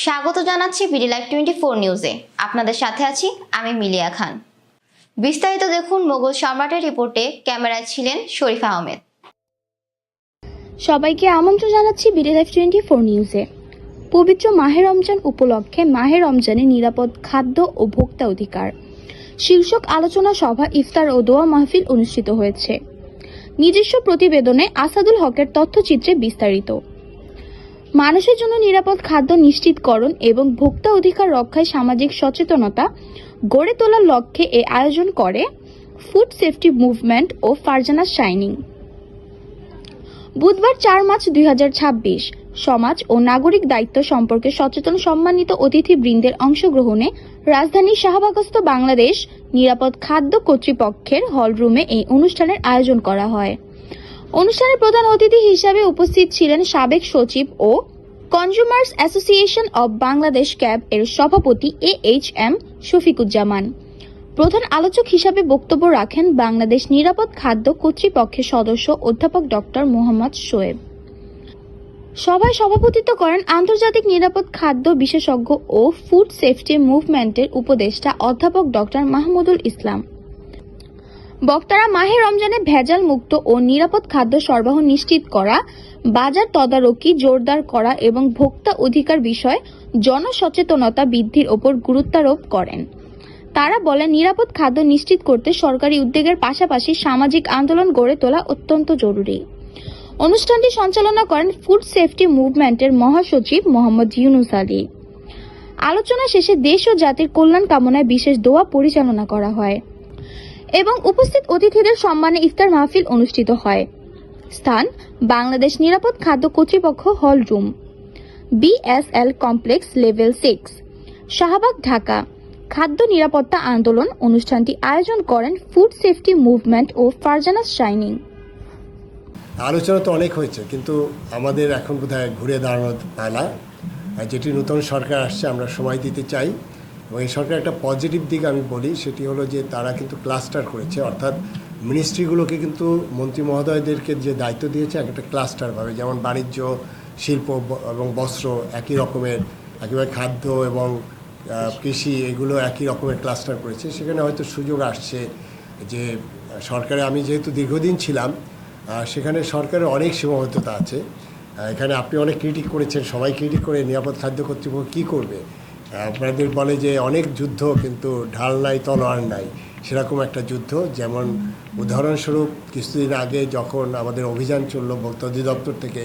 স্বাগত জানাচ্ছি BD live 24 নিউজে। আপনাদের সাথে আছি আমি মিলিয়া খান। বিস্তারিত দেখুন মোগল সম্রাটের রিপোর্টে। ক্যামেরায় ছিলেন শরীফ আহমেদ। সবাইকে আমন্ত্রণ জানাচ্ছি বিডি লাইভ 24 নিউজে। পবিত্র মাহে রমজান উপলক্ষে মাহে রমজানে নিরাপদ খাদ্য ও ভোক্তা অধিকার শীর্ষক আলোচনা সভা, ইফতার ও দোয়া মাহফিল অনুষ্ঠিত হয়েছে। নিজস্ব প্রতিবেদনে আসাদুল হকের তথ্যচিত্রে বিস্তারিত। মানুষের জন্য নিরাপদ খাদ্য নিশ্চিতকরণ এবং ভোক্তা অধিকার রক্ষায় সামাজিক সচেতনতা গড়ে তোলার লক্ষ্যে এ আয়োজন করে ফুড সেফটি মুভমেন্ট ও ফারজানা শাইনিং। বুধবার 4 মার্চ 2026 সমাজ ও নাগরিক দায়িত্ব সম্পর্কে সচেতন সম্মানিত অতিথিবৃন্দের অংশগ্রহণে রাজধানীর শাহবাগস্থ বাংলাদেশ নিরাপদ খাদ্য কর্তৃপক্ষের হলরুমে এই অনুষ্ঠানের আয়োজন করা হয়। অনুষ্ঠানে প্রধান অতিথি হিসাবে উপস্থিত ছিলেন সাবেক সচিব ও consumers association of Bangladesh CAB এর সভাপতি AHM শফিকুজ্জামান। প্রধান আলোচক হিসাবে বক্তব্য রাখেন বাংলাদেশ নিরাপদ খাদ্য কর্তৃপক্ষের সদস্য অধ্যাপক ডক্টর মোহাম্মদ শোয়েব। সভায় সভাপতিত্ব করেন আন্তর্জাতিক নিরাপদ খাদ্য বিশেষজ্ঞ ও ফুড সেফটি মুভমেন্টের উপদেষ্টা অধ্যাপক ডক্টর মাহমুদুল ইসলাম। বক্তারা মাহে রমজানে ভেজাল মুক্ত ও নিরাপদ খাদ্য সরবরাহ নিশ্চিত করা, বাজার তদারকি জোরদার করা এবং ভোক্তা অধিকার বিষয়ে জনসচেতনতা বৃদ্ধির ওপর গুরুত্বারোপ করেন। তারা বলেন, নিরাপদ খাদ্য নিশ্চিত করতে সরকারি উদ্যোগের পাশাপাশি সামাজিক আন্দোলন গড়ে তোলা অত্যন্ত জরুরি। অনুষ্ঠানটি সঞ্চালনা করেন ফুড সেফটি মুভমেন্টের মহাসচিব মোহাম্মদ ইউনুস আলী। আলোচনা শেষে দেশ ও জাতির কল্যাণ কামনায় বিশেষ দোয়া পরিচালনা করা হয় এবং উপস্থিত অতিথিদের সম্মানে ইফতার মাহফিল অনুষ্ঠিত হয়। স্থান: বাংলাদেশ নিরাপদ খাদ্য কর্তৃপক্ষ hall room, BSL complex, level 6, Shahbag, Dhaka. খাদ্য নিরাপত্তা আন্দোলন অনুষ্ঠানটি আয়োজন করেন ফুড সেফটি মুভমেন্ট ও ফারজানা শাইনিং। আলোচনা তো অনেক হয়েছে, কিন্তু আমাদের এখন বোধহয় ঘুরে দাঁড়ানোর পালা। যেটি নতুন সরকার আসছে, আমরা সময় দিতে চাই এবং এই সরকার একটা পজিটিভ দিক আমি বলি, সেটি হলো যে তারা কিন্তু ক্লাস্টার করেছে, অর্থাৎ মিনিস্ট্রিগুলোকে কিন্তু মন্ত্রী মহোদয়দেরকে যে দায়িত্ব দিয়েছে একটা ক্লাস্টারভাবে, যেমন বাণিজ্য, শিল্প এবং বস্ত্র একই রকমের, একেবারে খাদ্য এবং কৃষি এগুলো একই রকমের ক্লাস্টার করেছে। সেখানে হয়তো সুযোগ আসছে যে সরকারে, আমি যেহেতু দীর্ঘদিন ছিলাম, সেখানে সরকারের অনেক সীমাবদ্ধতা আছে। এখানে আপনি অনেক ক্রিটিক করেছেন, সবাই ক্রিটিক করে নিরাপদ খাদ্য কর্তৃপক্ষ কী করবে। আপনাদের বলে যে অনেক যুদ্ধ কিন্তু ঢাল নাই তলোয়ার নাই, সেরকম একটা যুদ্ধ। যেমন উদাহরণস্বরূপ কিছুদিন আগে যখন আমাদের অভিযান চললো ভোক্তা অধিদপ্তর থেকে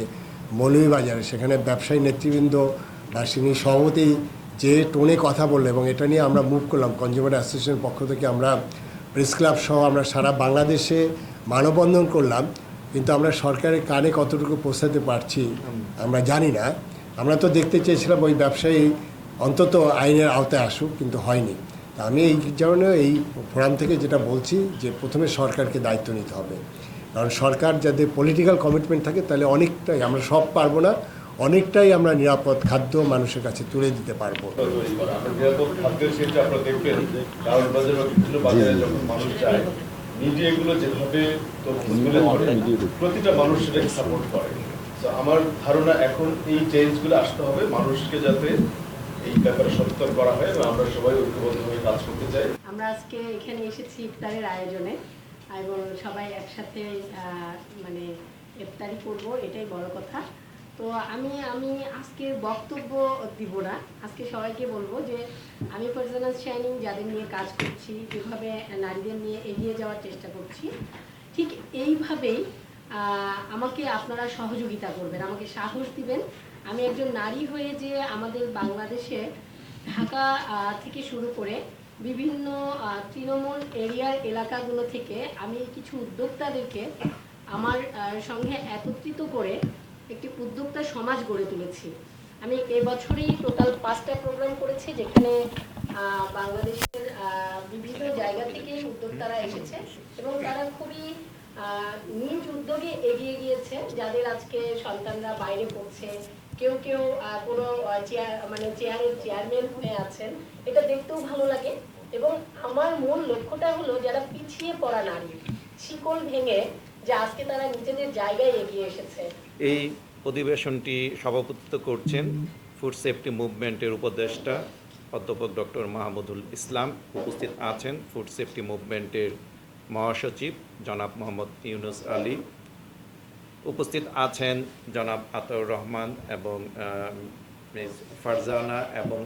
মৌলভীবাজারে, সেখানে ব্যবসায়ী নেতৃবৃন্দ বা তিনি সভাপতি যে টোনে কথা বললো এবং এটা নিয়ে আমরা মুভ করলাম কনজিউমার অ্যাসোসিয়েশনের পক্ষ থেকে, আমরা প্রেস ক্লাব সহ আমরা সারা বাংলাদেশে মানববন্ধন করলাম, কিন্তু আমরা সরকারের কানে কতটুকু পৌঁছাতে পারছি আমরা জানি না। আমরা তো দেখতে চেয়েছিলাম ওই ব্যবসায়ী অন্তত আইনের আওতায় আসুক, কিন্তু হয়নি। তা আমি এই জন্য এই ফোরাম থেকে যেটা বলছি যে প্রথমে সরকারকে দায়িত্ব নিতে হবে, কারণ সরকার যাতে পলিটিক্যাল কমিটমেন্ট থাকে তাহলে অনেকটাই, আমরা সব পারবো না, অনেকটাই আমরা নিরাপদ খাদ্য মানুষের কাছে তুলে দিতে পারবো। নিরাপদ খাদ্যের ক্ষেত্রে আপনারা দেখবেন কারণ বাজার বা বিভিন্ন বাজারে যখন মানুষ যায়, মিডিয়া এগুলো যেভাবে প্রতিটা মানুষ সেটাকে সাপোর্ট করে। তো আমার ধারণা এখন এই চেঞ্জগুলো আসতে হবে, মানুষকে যাতে এই ব্যাপারে সচেতন করা হয় এবং আমরা সবাই ঐক্যবদ্ধভাবে কাজ করতে চাই। আমরা আজকে এখানে এসেছি ইফতারের আয়োজনে এবং সবাই একসাথে মানে ইফতারি করব, এটাই বড় কথা। তো আমি আজকে বক্তব্য দিব না, আজকে সবাইকে বলবো যে আমি ফারজানা শাইনিং যাদের নিয়ে কাজ করছি, যেভাবে নারীদের নিয়ে এগিয়ে যাওয়ার চেষ্টা করছি, ঠিক এইভাবেই আমাকে আপনারা সহযোগিতা করবেন, আমাকে সাহস দিবেন। আমি একজন নারী হয়ে যে আমাদের বাংলাদেশে ঢাকা থেকে শুরু করে বিভিন্ন তৃণমূল এরিয়ার এলাকাগুলো থেকে আমি কিছু উদ্যোক্তাদেরকে আমার সঙ্গে একত্রিত করে একটি উদ্যোক্তা সমাজ গড়ে তুলেছি। আমি এবছরই টোটাল 5টা প্রোগ্রাম করেছি, যেখানে বাংলাদেশের বিভিন্ন জায়গা থেকে উদ্যোক্তারা এসেছে এবং তারা খুবই নিজ উদ্যোগে এগিয়ে গিয়েছে। যাদের আজকে সন্তানরা বাইরে পড়ছে, কেউ কোনো চেয়ারের চেয়ারম্যান হয়ে আছেন, এটা দেখতেও ভালো লাগে। এবং আমার মূল লক্ষ্যটা হলো যারা পিছিয়ে পড়া নারী, শিকল ভেঙে যে আজকে তারা নিজেদের জায়গায় এগিয়ে এসেছে। এই অধিবেশনটি সভাপতিত্ব করছেন ফুড সেফটি মুভমেন্টের উপদেষ্টা অধ্যাপক ডক্টর মাহমুদুল ইসলাম, উপস্থিত আছেন ফুড সেফটি মুভমেন্টের মহাসচিব জনাব মোহাম্মদ ইউনুস আলী, উপস্থিত আছেন জনাব আতাউর রহমান এবং মিস ফারজানা, এবং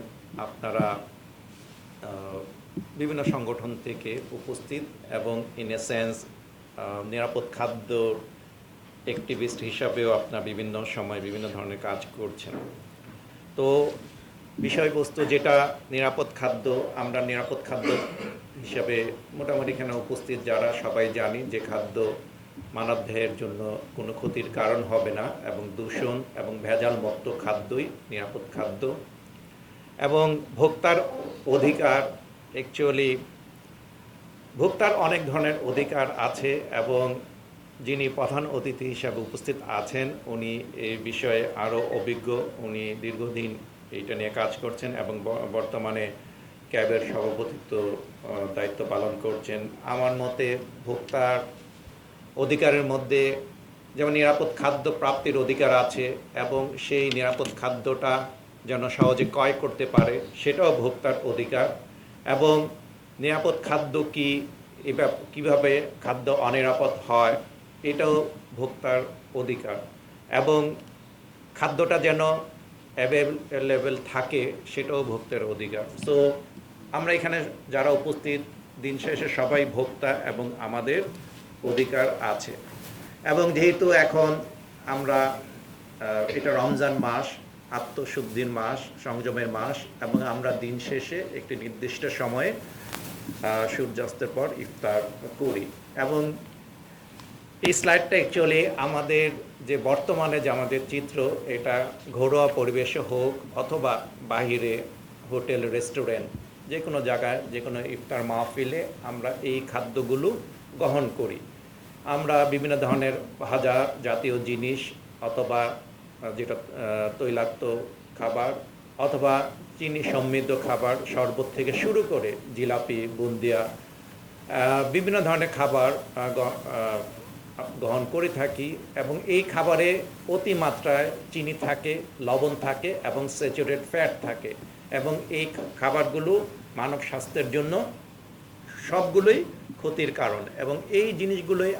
আপনারা বিভিন্ন সংগঠন থেকে উপস্থিত, এবং ইন এ সেন্স নিরাপদ খাদ্য অ্যাক্টিভিস্ট হিসাবেও আপনারা বিভিন্ন সময় বিভিন্ন ধরনের কাজ করছেন। তো বিষয়বস্তু যেটা নিরাপদ খাদ্য, আমরা নিরাপদ খাদ্য হিসাবে মোটামুটি এখানে উপস্থিত যারা সবাই জানি যে খাদ্য মানবদেহের জন্য কোনো ক্ষতির কারণ হবে না, এবং দূষণ এবং ভেজাল মুক্ত খাদ্যই নিরাপদ খাদ্য। এবং ভোক্তার অধিকার, অ্যাকচুয়ালি ভোক্তার অনেক ধরনের অধিকার আছে, এবং যিনি প্রধান অতিথি হিসাবে উপস্থিত আছেন উনি এই বিষয়ে আরও অভিজ্ঞ। উনি দীর্ঘদিন এইটা নিয়ে কাজ করছেন এবং বর্তমানে ক্যাবের সভাপতিত্ব দায়িত্ব পালন করছেন। আমার মতে ভোক্তার অধিকারের মধ্যে যেমন নিরাপদ খাদ্য প্রাপ্তির অধিকার আছে, এবং সেই নিরাপদ খাদ্যটা যেন সহজে ক্রয় করতে পারে সেটাও ভোক্তার অধিকার। এবং নিরাপদ খাদ্য কীভাবে খাদ্য অনিরাপদ হয় এটাও ভোক্তার অধিকার, এবং খাদ্যটা যেন অ্যাভেলেবেল থাকে সেটাও ভোক্তার অধিকার। সো আমরা এখানে যারা উপস্থিত দিন শেষে সবাই ভোক্তা, এবং আমাদের অধিকার আছে। এবং যেহেতু এখন আমরা এটা রমজান মাস, আত্মশুদ্ধির মাস, সংযমের মাস, এবং আমরা দিন শেষে একটি নির্দিষ্ট সময়ে সূর্যাস্তের পর ইফতার করি। এবং এই স্লাইডটা অ্যাকচুয়ালি আমাদের যে বর্তমানে যে আমাদের চিত্র, এটা ঘরোয়া পরিবেশে হোক অথবা বাহিরে হোটেল, রেস্টুরেন্ট, যে কোনো জায়গায় যে কোনো ইফতার মাহফিলে আমরা এই খাদ্যগুলো গ্রহণ করি। আমরা বিভিন্ন ধরনের ভাজা জাতীয় জিনিস, অথবা যেটা তৈলাক্ত খাবার, অথবা চিনি সমৃদ্ধ খাবার, শরবত থেকে শুরু করে জিলাপি, বুন্দিয়া, বিভিন্ন ধরনের খাবার গ্রহণ করে থাকি। এবং এই খাবারে অতিমাত্রায় চিনি থাকে, লবণ থাকে এবং স্যাচুরেটেড ফ্যাট থাকে, এবং এই খাবারগুলো মানব স্বাস্থ্যের জন্য সবগুলোই ক্ষতির কারণ। এবং এই জিনিসগুলোই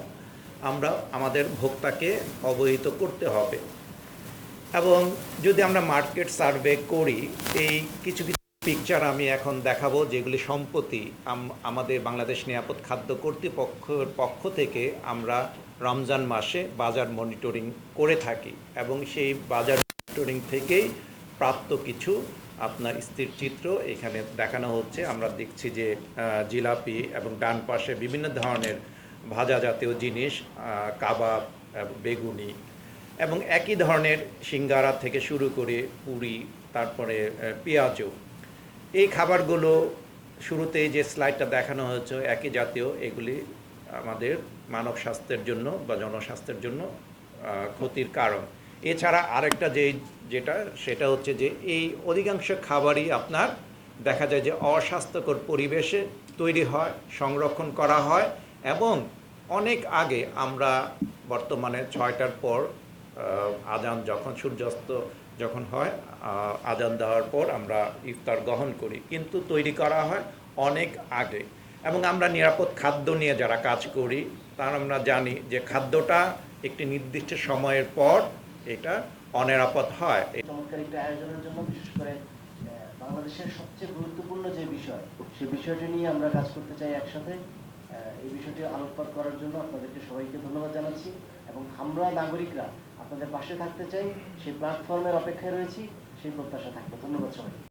আমরা আমাদের ভোক্তাকে অবহিত করতে হবে। এবং যদি আমরা মার্কেট সার্ভে করি, এই কিছু কিছু পিকচার আমি এখন দেখাবো যেগুলি সম্প্রতি আমাদের বাংলাদেশ নিরাপদ খাদ্য কর্তৃপক্ষের পক্ষ থেকে আমরা রমজান মাসে বাজার মনিটরিং করে থাকি, এবং সেই বাজার মনিটরিং থেকেই প্রাপ্ত কিছু আপনার স্থির চিত্র এখানে দেখানো হচ্ছে। আমরা দেখছি যে জিলাপি, এবং ডান পাশে বিভিন্ন ধরনের ভাজা জাতীয় জিনিস, কাবাব, বেগুনি, এবং একই ধরনের সিঙ্গারা থেকে শুরু করে পুরি, তারপরে পেঁয়াজও। এই খাবারগুলো শুরুতেই যে স্লাইডটা দেখানো হয়েছে একই জাতীয়, এগুলি আমাদের মানব স্বাস্থ্যের জন্য বা জনস্বাস্থ্যের জন্য ক্ষতির কারণ। এছাড়া আরেকটা যেটা সেটা হচ্ছে যে এই অধিকাংশ খাবারই আপনার দেখা যায় যে অস্বাস্থ্যকর পরিবেশে তৈরি হয়, সংরক্ষণ করা হয়, এবং অনেক আগে আমরা বর্তমানে 6টার পর আজান যখন সূর্যাস্ত যখন হয়, আজান দেওয়ার পর আমরা ইফতার গ্রহণ করি, কিন্তু তৈরি করা হয় অনেক আগে। এবং আমরা নিরাপদ খাদ্য নিয়ে যারা কাজ করি তারা আমরা জানি যে খাদ্যটা একটি নির্দিষ্ট সময়ের পর এটা অনিরাপদ হয়। চমৎকার একটা আয়োজনের জন্য বিশেষ করে বাংলাদেশের সবচেয়ে গুরুত্বপূর্ণ যে বিষয়, সেই বিষয়টি নিয়ে আমরা কাজ করতে চাই একসাথে। এই বিষয়টি আলোকপাত করার জন্য আপনাদেরকে সবাইকে ধন্যবাদ জানাচ্ছি, এবং আমরা নাগরিকরা আপনাদের পাশে থাকতে চাই, সেই প্ল্যাটফর্মের অপেক্ষায় রয়েছি, সেই প্রত্যাশা থাকবে। ধন্যবাদ সবাই।